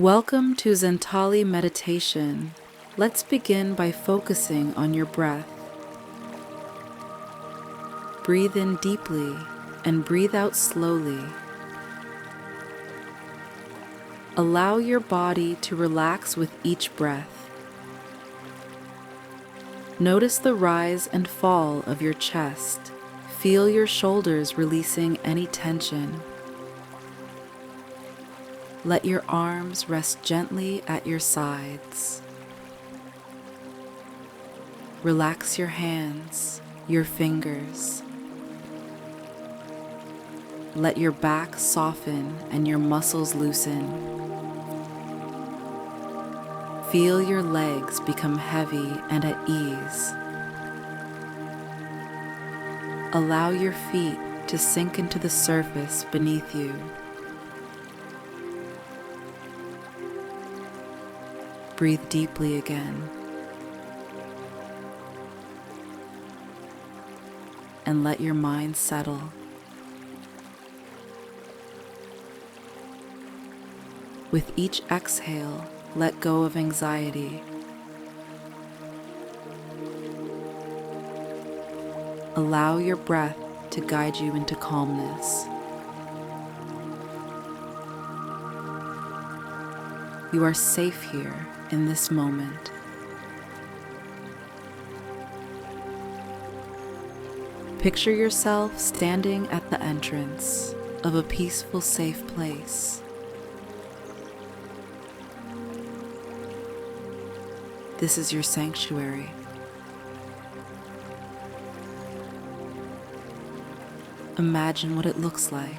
Welcome to Zentali Meditation. Let's begin by focusing on your breath. Breathe in deeply and breathe out slowly. Allow your body to relax with each breath. Notice the rise and fall of your chest. Feel your shoulders releasing any tension. Let your arms rest gently at your sides. Relax your hands, your fingers. Let your back soften and your muscles loosen. Feel your legs become heavy and at ease. Allow your feet to sink into the surface beneath you. Breathe deeply again. And let your mind settle. With each exhale, let go of anxiety. Allow your breath to guide you into calmness. You are safe here in this moment. Picture yourself standing at the entrance of a peaceful, safe place. This is your sanctuary. Imagine what it looks like.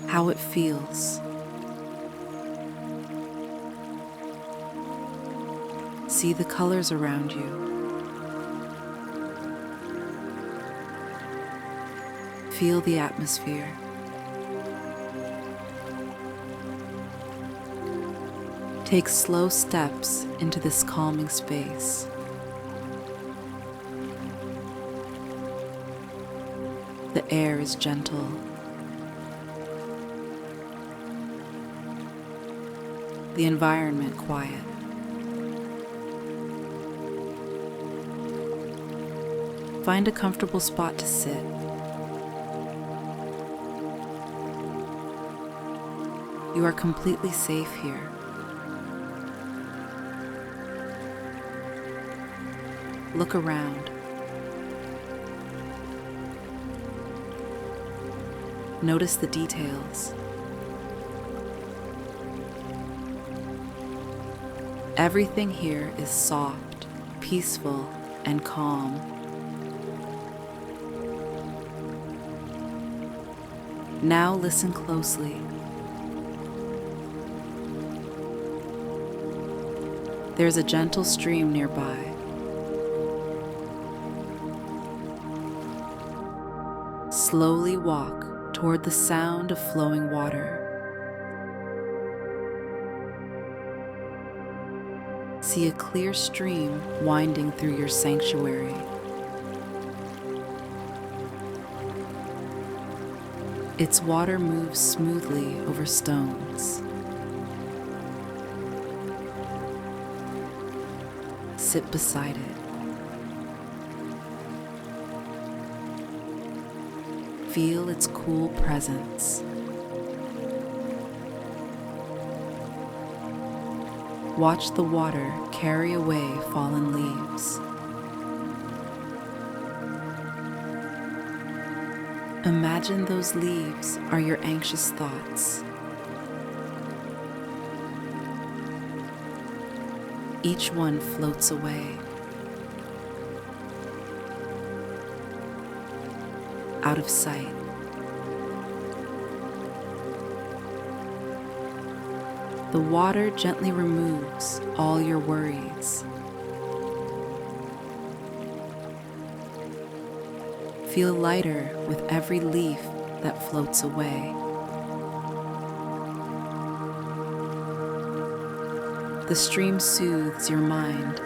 How it feels. See the colors around you. Feel the atmosphere. Take slow steps into this calming space. The air is gentle. The environment quiet. Find a comfortable spot to sit. You are completely safe here. Look around. Notice the details. Everything here is soft, peaceful, and calm. Now listen closely. There's a gentle stream nearby. Slowly walk toward the sound of flowing water. See a clear stream winding through your sanctuary. Its water moves smoothly over stones. Sit beside it. Feel its cool presence. Watch the water carry away fallen leaves. Imagine those leaves are your anxious thoughts. Each one floats away, out of sight. The water gently removes all your worries. Feel lighter with every leaf that floats away. The stream soothes your mind,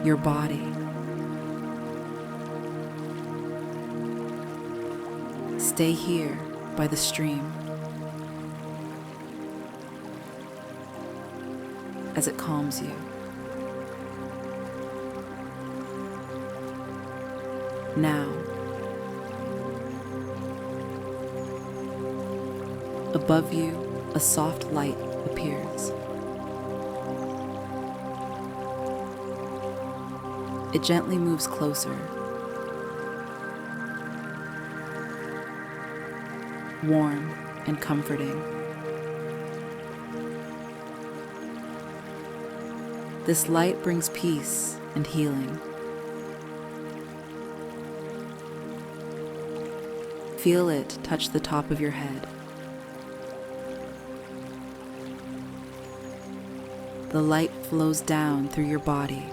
your body, Stay here by the stream as it calms you. Now, above you, a soft light appears. It gently moves closer, warm and comforting. This light brings peace and healing. Feel it touch the top of your head. The light flows down through your body.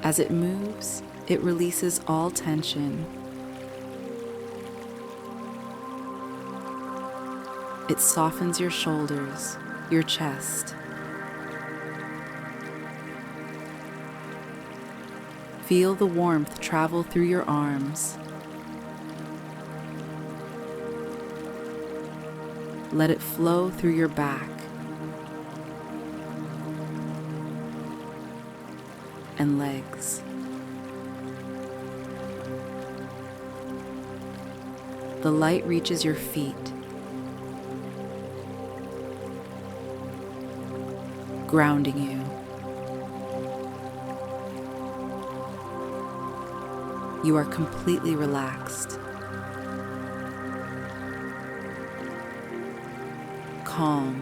As it moves, it releases all tension. It softens your shoulders, your chest. Feel the warmth travel through your arms. Let it flow through your back and legs. The light reaches your feet, grounding you. You are completely relaxed, calm,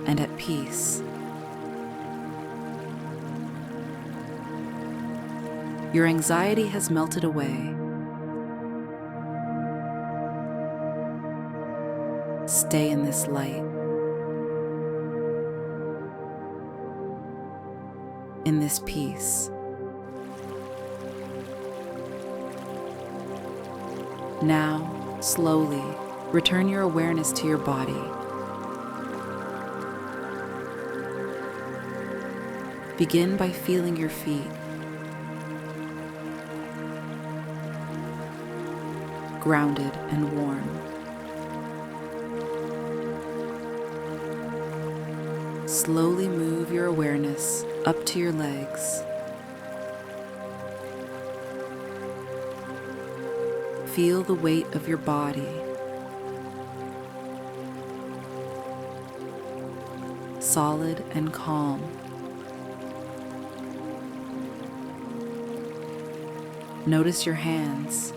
and at peace. Your anxiety has melted away. Stay in this light, in this peace. Now, slowly, return your awareness to your body. Begin by feeling your feet. Grounded and warm. Slowly move your awareness up to your legs. Feel the weight of your body. Solid and calm. Notice your hands.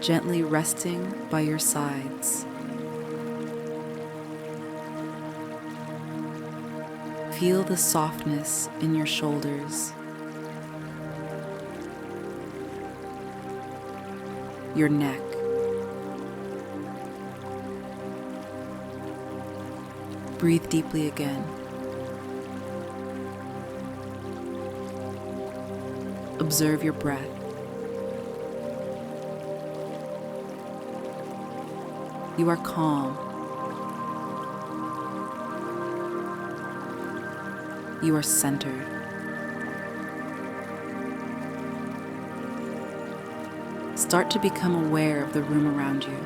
Gently resting by your sides. Feel the softness in your shoulders, your neck, breathe deeply again. Observe your breath. You are calm. You are centered. Start to become aware of the room around you.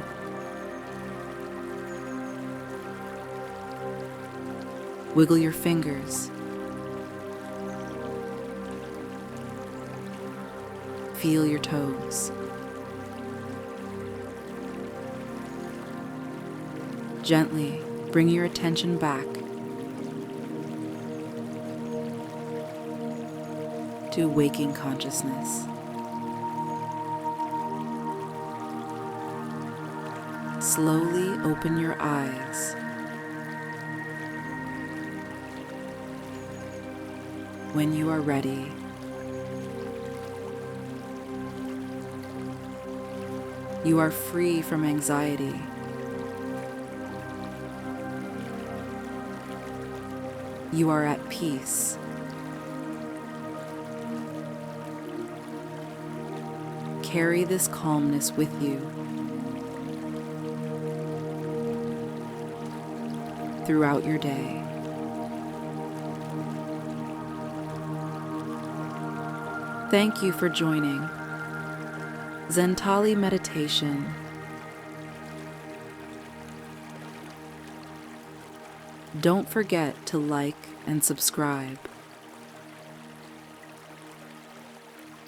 Wiggle your fingers. Feel your toes. Gently bring your attention back to waking consciousness. Slowly open your eyes. When you are ready, you are free from anxiety. You are at peace. Carry this calmness with you. throughout your day. Thank you for joining Zentali Meditation. Don't forget to like and subscribe.